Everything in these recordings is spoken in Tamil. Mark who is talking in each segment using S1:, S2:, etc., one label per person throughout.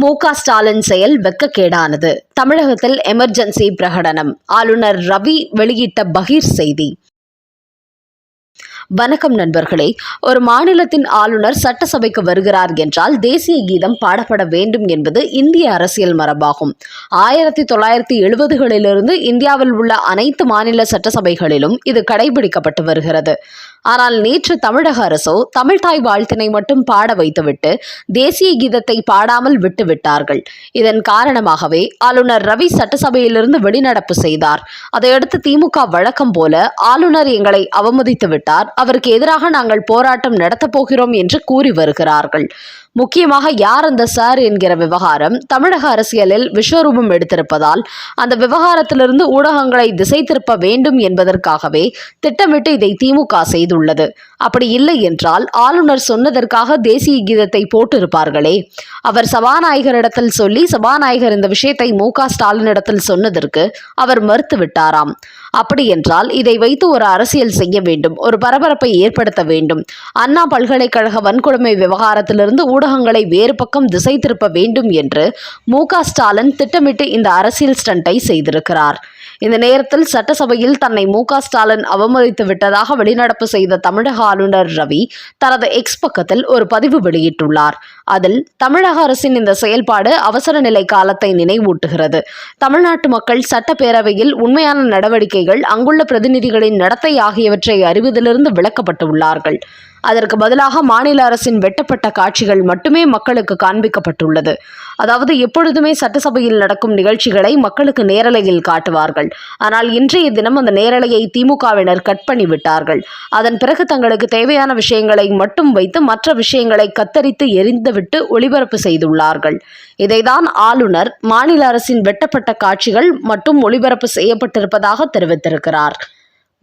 S1: மு.க. ஸ்டாலின் செயல் வெட்கக்கேடானது. தமிழகத்தில் எமர்ஜென்சி பிரகடனம். ஆளுநர் ரவி வெளியிட்ட பகீர் செய்தி. வணக்கம் நண்பர்களே. ஒரு மாநிலத்தின் ஆளுநர் சட்டசபைக்கு வருகிறார் என்றால் தேசிய கீதம் பாடப்பட வேண்டும் என்பது இந்திய அரசியல் மரபாகும். 1970களிலிருந்து இந்தியாவில் உள்ள அனைத்து மாநில சட்டசபைகளிலும் இது கடைபிடிக்கப்பட்டு வருகிறது. ஆனால் நேற்று தமிழக அரசோ தமிழ்தாய் வாழ்த்தினை மட்டும் பாட வைத்துவிட்டு தேசிய கீதத்தை பாடாமல் விட்டுவிட்டார்கள். இதன் காரணமாகவே ஆளுநர் ரவி சட்டசபையிலிருந்து வெளிநடப்பு செய்தார். அதையடுத்து திமுக வழக்கம் போல ஆளுநர் எங்களை அவமதித்து விட்டார், அவருக்கு எதிராக நாங்கள் போராட்டம் நடத்தப் போகிறோம் என்று கூறி வருகிறார்கள். முக்கியமாக யார் அந்த சார் என்கிற விவகாரம் தமிழக அரசியலில் விஸ்வரூபம் எடுத்திருப்பதால் அந்த விவகாரத்திலிருந்து ஊடகங்களை திசை திருப்ப வேண்டும் என்பதற்காகவே திட்டமிட்டு இதை திமுக செய்துள்ளது. அப்படி இல்லை என்றால் ஆளுநர் சொன்னதற்காக தேசிய கீதத்தை போட்டிருப்பார்களே. அவர் சபாநாயகரிடத்தில் சொல்லி சபாநாயகர் இந்த விஷயத்தை மு.க. ஸ்டாலினிடத்தில் சொன்னதற்கு அவர் மறுத்து விட்டாராம். அப்படி என்றால் இதை வைத்து ஒரு அரசியல் செய்ய வேண்டும், ஒரு பரபரப்பை ஏற்படுத்த வேண்டும். அண்ணா பல்கலைக்கழக வன்கொடுமை விவகாரத்திலிருந்து ஊடகங்களை வேறு பக்கம் திசை திருப்ப வேண்டும் என்று மு.க. ஸ்டாலின் திட்டமிட்டு இந்த அரசியல் ஸ்டண்டை செய்திருக்கிறார். இந்த நேரத்தில் சட்டசபையில் தன்னை மு.க. ஸ்டாலின் அவமதித்து விட்டதாக வெளிநடப்பு செய்த தமிழக ஆளுநர் ரவி தனது எக்ஸ் பக்கத்தில் ஒரு பதிவு வெளியிட்டுள்ளார். அதில் தமிழக அரசின் இந்த செயல்பாடு அவசர நிலை காலத்தை நினைவூட்டுகிறது. தமிழ்நாட்டு மக்கள் சட்டப்பேரவையில் உண்மையான நடவடிக்கைகள், அங்குள்ள பிரதிநிதிகளின் நடத்தை ஆகியவற்றை அறிவதிலிருந்து விலக்கப்பட்டுள்ளார்கள். அதற்கு பதிலாக மாநில அரசின் வெட்டப்பட்ட காட்சிகள் மட்டுமே மக்களுக்கு காண்பிக்கப்பட்டுள்ளது. அதாவது எப்பொழுதுமே சட்டசபையில் நடக்கும் நிகழ்ச்சிகளை மக்களுக்கு நேரலையில் காட்டுவார்கள். ஆனால் இன்றைய தினம் அந்த நேரலையை திமுகவினர் கட் பண்ணிவிட்டார்கள். அதன் பிறகு தங்களுக்கு தேவையான விஷயங்களை மட்டும் வைத்து மற்ற விஷயங்களை கத்தரித்து எரிந்துவிட்டு ஒளிபரப்பு செய்துள்ளார்கள். இதைதான் ஆளுநர் மாநில அரசின் வெட்டப்பட்ட காட்சிகள் மட்டும் ஒளிபரப்பு செய்யப்பட்டிருப்பதாக தெரிவித்திருக்கிறார்.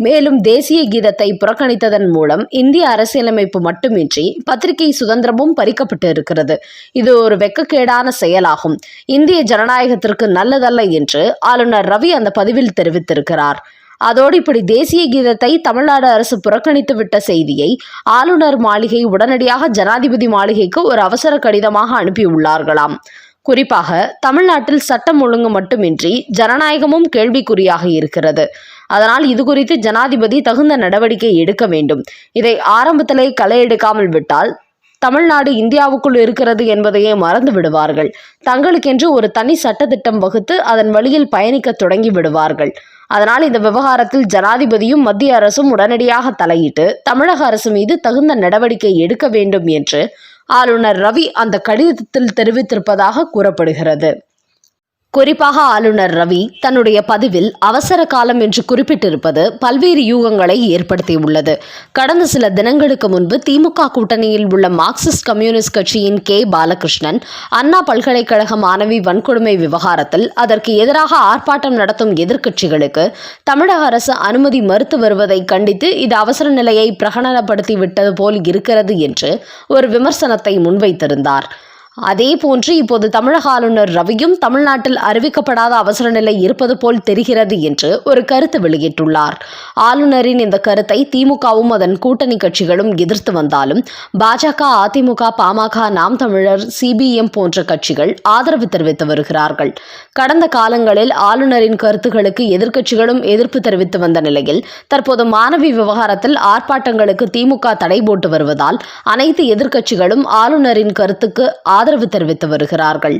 S1: மேலும் தேசிய கீதத்தை புறக்கணித்ததன் மூலம் இந்திய அரசியலமைப்பு மட்டுமின்றி பத்திரிகை சுதந்திரமும் பறிக்கப்பட்டு இருக்கிறது. இது ஒரு வெட்கக்கேடான செயலாகும். இந்திய ஜனநாயகத்திற்கு நல்லதல்ல என்று ஆளுநர் ரவி அந்த பதிவில் தெரிவித்திருக்கிறார். அதோடு இப்படி தேசிய கீதத்தை தமிழ்நாடு அரசு புறக்கணித்து விட்ட செய்தியை ஆளுநர் மாளிகை உடனடியாக ஜனாதிபதி மாளிகைக்கு ஒரு அவசர கடிதமாக அனுப்பியுள்ளார்களாம். குறிப்பாக தமிழ்நாட்டில் சட்டம் ஒழுங்கு மட்டுமின்றி ஜனநாயகமும் கேள்விக்குறியாக இருக்கிறது. அதனால் இது குறித்து ஜனாதிபதி தகுந்த நடவடிக்கை எடுக்க வேண்டும். இதை ஆரம்பத்திலே களை எடுக்காமல் விட்டால் தமிழ்நாடு இந்தியாவுக்குள் இருக்கிறது என்பதையே மறந்து விடுவார்கள். தங்களுக்கென்று ஒரு தனி சட்டத்திட்டம் வகுத்து அதன் வழியில் பயணிக்க தொடங்கி விடுவார்கள். அதனால் இந்த விவகாரத்தில் ஜனாதிபதியும் மத்திய அரசும் உடனடியாக தலையிட்டு தமிழக அரசு மீது தகுந்த நடவடிக்கை எடுக்க வேண்டும் என்று ஆளுநர் ரவி அந்த கடிதத்தில் தெரிவித்திருப்பதாக கூறப்படுகிறது. குறிப்பாக ஆளுநர் ரவி தன்னுடைய பதிவில் அவசர காலம் என்று குறிப்பிட்டிருப்பது பல்வேறு யூகங்களை ஏற்படுத்தியுள்ளது. கடந்த சில தினங்களுக்கு முன்பு திமுக கூட்டணியில் உள்ள மார்க்சிஸ்ட் கம்யூனிஸ்ட் கட்சியின் கே. பாலகிருஷ்ணன் அண்ணா பல்கலைக்கழக மாணவி வன்கொடுமை விவகாரத்தில் அதற்கு எதிராக ஆர்ப்பாட்டம் நடத்தும் எதிர்க்கட்சிகளுக்கு தமிழக அரசு அனுமதி மறுத்து வருவதை கண்டித்து இது அவசர நிலையை பிரகடனப்படுத்தி விட்டது போல் இருக்கிறது என்று ஒரு விமர்சனத்தை முன்வைத்திருந்தார். அதே போன்று இப்போது தமிழக ஆளுநர் ரவியும் தமிழ்நாட்டில் அறிவிக்கப்படாத அவசர நிலை இருப்பது போல் தெரிகிறது என்று ஒரு கருத்து வெளியிட்டுள்ளார். ஆளுநரின் இந்த கருத்தை திமுகவும் அதன் கூட்டணி கட்சிகளும் எதிர்த்து வந்தாலும் பாஜக, அதிமுக, பாமக, நாம் தமிழர், சிபிஎம் போன்ற கட்சிகள் ஆதரவு தெரிவித்து வருகிறார்கள். கடந்த காலங்களில் ஆளுநரின் கருத்துக்களுக்கு எதிர்க்கட்சிகளும் எதிர்ப்பு தெரிவித்து வந்த நிலையில் தற்போது மாணவி விவகாரத்தில் ஆர்ப்பாட்டங்களுக்கு திமுக தடை போட்டு வருவதால் அனைத்து எதிர்க்கட்சிகளும் ஆளுநரின் கருத்துக்கு ஆதரவு தெரிவித்து வருகிறார்கள்.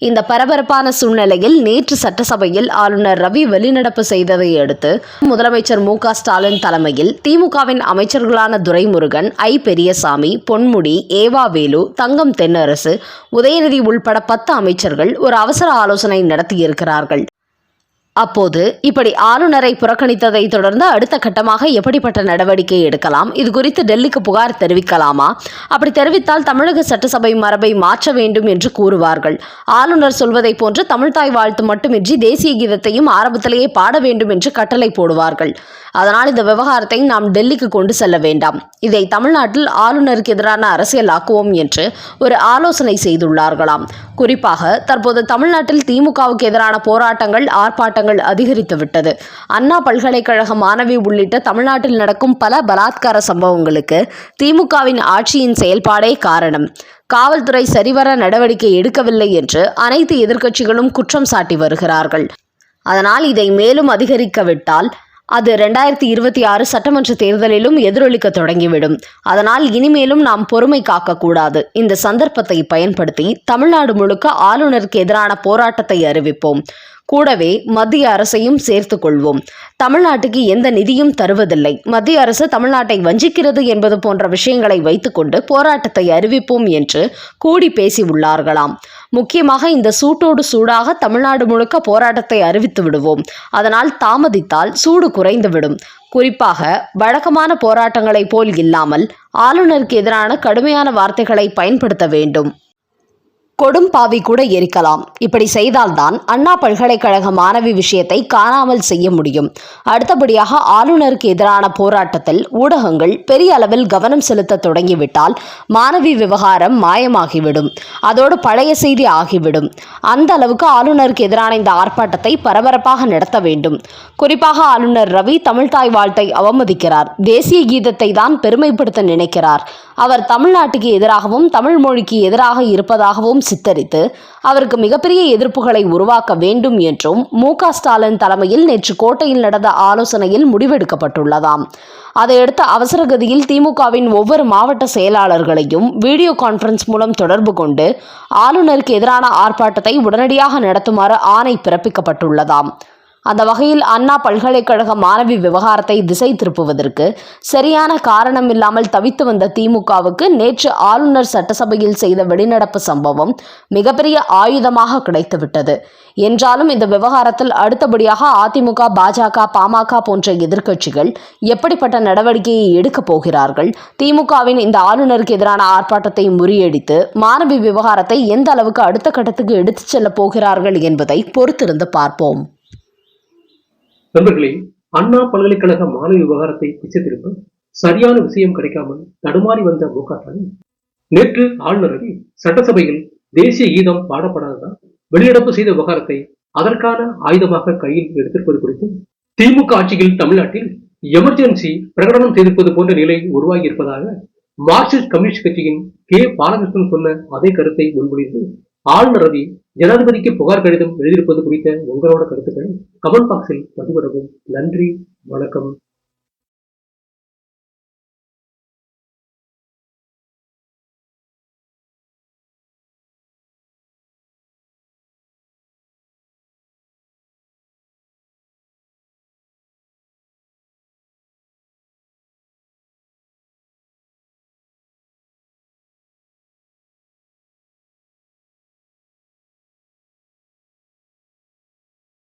S1: இந்த பரபரப்பான சூழ்நிலையில் நேற்று சட்டசபையில் ஆளுநர் ரவி வெளிநடப்பு செய்ததை அடுத்து முதலமைச்சர் மு.க. ஸ்டாலின் தலைமையில் திமுகவின் அமைச்சர்களான துரைமுருகன், ஐ. பெரியசாமி, பொன்முடி, ஏவா வேலு, தங்கம் தென்னரசு, உதயநிதி உள்பட 10 அமைச்சர்கள் ஒரு அவசர ஆலோசனை நடத்தியிருக்கிறார்கள். அப்போது இப்படி ஆளுநரை புறக்கணித்ததை தொடர்ந்து அடுத்த கட்டமாக எப்படிப்பட்ட நடவடிக்கை எடுக்கலாம், இது குறித்து டெல்லிக்கு புகார் தெரிவிக்கலாமா, அப்படி தெரிவித்தால் தமிழக சட்டசபை மரபை மாற்ற வேண்டும் என்று கூறுவார்கள். ஆளுநர் சொல்வதை போன்று தமிழ்தாய் வாழ்த்து மட்டுமின்றி தேசிய கீதத்தையும் ஆரம்பத்திலேயே பாட வேண்டும் என்று கட்டளை போடுவார்கள். அதனால் இந்த விவகாரத்தை நாம் டெல்லிக்கு கொண்டு செல்ல வேண்டாம், இதை தமிழ்நாட்டில் ஆளுநருக்கு எதிரான அரசியல் ஆக்குவோம் என்று ஒரு ஆலோசனை செய்துள்ளார்களாம். குறிப்பாக தற்போது தமிழ்நாட்டில் திமுகவுக்கு எதிரான போராட்டங்கள், ஆர்ப்பாட்டங்கள் அதிகரித்துவிட்டது. அண்ணா பல்கலைக்கழக மாணவி உள்ளிட்ட தமிழ்நாட்டில் நடக்கும் பல பலாத்கார சம்பவங்களுக்கு திமுகவின் ஆட்சியின் செயல்பாடே காரணம். காவல்துறை சரிவர நடவடிக்கை எடுக்கவில்லை என்று அனைத்து எதிர்க்கட்சிகளும் குற்றம் சாட்டி வருகிறார்கள். அதனால் இதை மேலும் அதிகரிக்கவிட்டால் அது 2026 சட்டமன்ற தேர்தலிலும் எதிரொலிக்க தொடங்கிவிடும். அதனால் இனிமேலும் நாம் பொறுமை காக்கக்கூடாது. இந்த சந்தர்ப்பத்தை பயன்படுத்தி தமிழ்நாடு முழுக்க ஆளுநருக்கு எதிரான போராட்டத்தை அறிவிப்போம். கூடவே மத்திய அரசையும் சேர்த்து கொள்வோம். தமிழ்நாட்டுக்கு எந்த நிதியும் தருவதில்லை. மத்திய அரசு தமிழ்நாட்டை வஞ்சிக்கிறது என்பது போன்ற விஷயங்களை வைத்துக்கொண்டு போராட்டத்தை அறிவிப்போம் என்று கூடி பேசி உள்ளார்களாம். முக்கியமாக இந்த சூட்டோடு சூடாக தமிழ்நாடு முழுக்க போராட்டத்தை அறிவித்து விடுவோம். அதனால் தாமதித்தால் சூடு குறைந்துவிடும். குறிப்பாக வழக்கமான போராட்டங்களைப் போல் இல்லாமல் ஆளுநருக்கு எதிரான கடுமையான வார்த்தைகளை பயன்படுத்த வேண்டும். கொடும் பாவி கூட எரிக்கலாம். இப்படி செய்தால்தான் அண்ணா பல்கலைக்கழக மாணவி விஷயத்தை காணாமல் செய்ய முடியும். அடுத்தபடியாக ஆளுநருக்கு எதிரான போராட்டத்தில் ஊடகங்கள் பெரிய அளவில் கவனம் செலுத்த தொடங்கிவிட்டால் மாணவி விவகாரம் மாயமாகிவிடும். அதோடு பழைய செய்தி ஆகிவிடும். அந்த அளவுக்கு ஆளுநருக்கு எதிரான இந்த ஆர்ப்பாட்டத்தை பரபரப்பாக நடத்த வேண்டும். குறிப்பாக ஆளுநர் ரவி தமிழ்தாய் வாழ்த்தை அவமதிக்கிறார். தேசிய கீதத்தை தான் பெருமைப்படுத்த நினைக்கிறார். அவர் தமிழ்நாட்டுக்கு எதிராகவும் தமிழ் மொழிக்கு எதிராக இருப்பதாகவும் சித்தரித்து அவருக்கு மிகப்பெரிய எதிர்ப்புகளை உருவாக்க வேண்டும் என்றும் மு.க. ஸ்டாலின் தலைமையில் நேற்று கோட்டையில் நடந்த ஆலோசனையில் முடிவெடுக்கப்பட்டுள்ளதாம். அதையடுத்து அவசரகதியில் திமுகவின் ஒவ்வொரு மாவட்ட செயலாளர்களையும் வீடியோ கான்பரன்ஸ் மூலம் தொடர்பு கொண்டு ஆளுநருக்கு எதிரான ஆர்ப்பாட்டத்தை உடனடியாக நடத்துமாறு ஆணை பிறப்பிக்கப்பட்டுள்ளதாம். அந்த வகையில் அண்ணா பல்கலைக்கழக மாணவி விவகாரத்தை திசை திருப்புவதற்கு சரியான காரணம் இல்லாமல் தவித்து வந்த திமுகவுக்கு நேற்று ஆளுநர் சட்டசபையில் செய்த வெளிநடப்பு சம்பவம் மிகப்பெரிய ஆயுதமாக கிடைத்துவிட்டது. என்றாலும் இந்த விவகாரத்தில் அடுத்தபடியாக அதிமுக, பாஜக, பாமக போன்ற எதிர்க்கட்சிகள் எப்படிப்பட்ட நடவடிக்கையை எடுக்கப் போகிறார்கள்? திமுகவின் இந்த ஆளுநருக்கு எதிரான ஆர்ப்பாட்டத்தை முறியடித்து மாணவி விவகாரத்தை எந்த அளவுக்கு அடுத்த கட்டத்துக்கு எடுத்துச் செல்ல போகிறார்கள் என்பதை பொறுத்திருந்து பார்ப்போம்.
S2: நண்பர்களே, அண்ணா பல்கலைக்கழக மாணவி விவகாரத்தை திசை திருப்ப சரியான விஷயம் கிடைக்காமல் தடுமாறி வந்த மு.க. ஸ்டாலின் நேற்று ஆளுநர் சட்டசபையில் தேசிய கீதம் பாடப்படாததால் வெளிநடப்பு செய்த விவகாரத்தை அதற்கான ஆயுதமாக கையில் எடுத்திருப்பது குறித்து திமுக ஆட்சியில் தமிழ்நாட்டில் எமர்ஜென்சி பிரகடனம் செய்திருப்பது போன்ற நிலை உருவாகி இருப்பதாக மார்க்சிஸ்ட் கம்யூனிஸ்ட் கட்சியின் கே. பாலகிருஷ்ணன் சொன்ன அதே கருத்தை முன்மொழிந்து ஆளுநர் ரவி ஜனாதிபதிக்கு புகார் கடிதம் எழுதியிருப்பது குறித்த உங்களோட கருத்துக்களை கமெண்ட் பாக்ஸில் பதிவிடவும். நன்றி, வணக்கம்.